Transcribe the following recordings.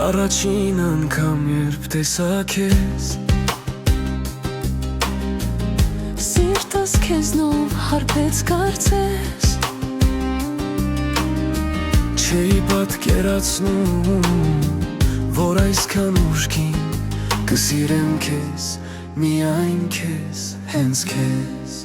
Առաջին անգամ երբ տեսա քեզ Սիրտս քեզնով հարբեց կարծես Չէի պատկերացնում, որ այսքան ուժգին կսիրեմ քեզ, միայն քեզ, հենց քեզ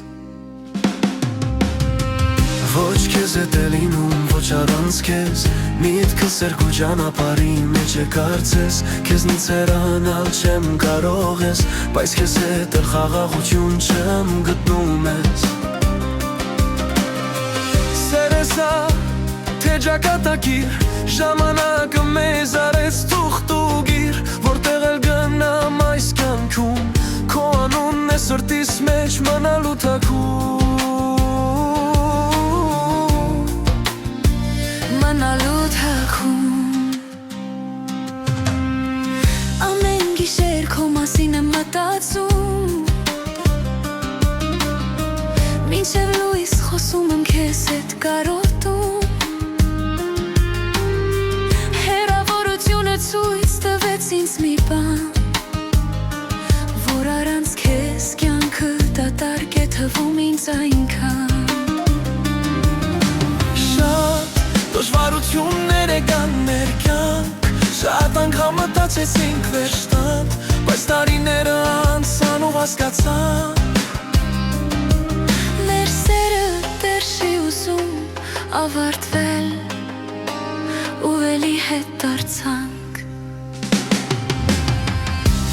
Ոչ քեզ հետ է լինում, ոչ առանց քեզ Միտքս երկու ճանապարհի մեջ է կարծես Քեզնից հեռանալ չեմ կարող ես Բայց քեզ հետ էլ խաղաղություն չեմ գտնում ես Սերես ա, թե ճակատագիր Ժամանակը մեզ արեց թուղթ ու գիր Որտեղ էլ գնամ այս կյանքում Քո անունն է սրտիս մեջ մնալու թաքուն Մնալու թաքուն Ամեն գիշեր քո մասին եմ մտածում Մինչև լույս խոսում եմ քեզ հետ կարոտում Հեռավորությունը ցույց տվեց ինձ մի բան Որ առանց քեզ կյանքը դատարկ է թվում ինձ այնքան Դժվարություններ եկան մեր կյանք Շատ անգամ մտածեցինք վերջտանք Բայց տարիները անցան ու հասկացան Մեր սերը դեռ չի ուզում ավարտվել Ու էլի հետ դարձանք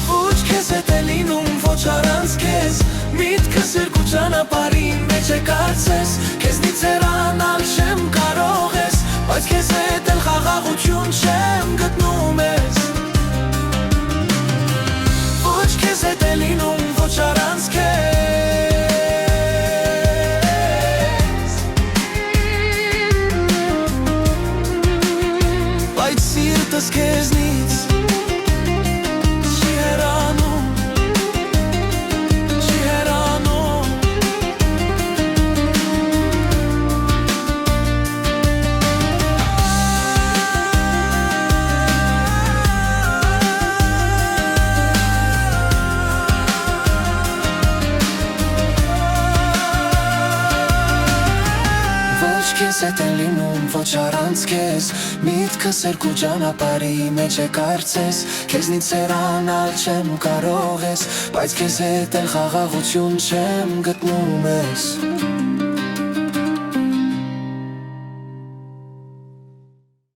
Ոչ քեզ հետ է լինում, ոչ առանց քեզ Միտքս երկու ճանապարհի մեջ է կարծես Քեզնից հեռանալ չեմ կարող ես Բայց քեզ հետ էլ խաղաղություն չեմ գտնում ես Ոչ քեզ հետ է լինում, ոչ առանց քեզ Բայց սիրտս քեզնից չի հեռանում Չի հեռանում Քեզ հետ է լինում, ոչ առանց քեզ Միտքս երկու ճանապարհի մեջ է կարծես Քեզնից հեռանալ չեմ կարող ես Բայց քեզ հետ էլ խաղաղություն չեմ գտնում ես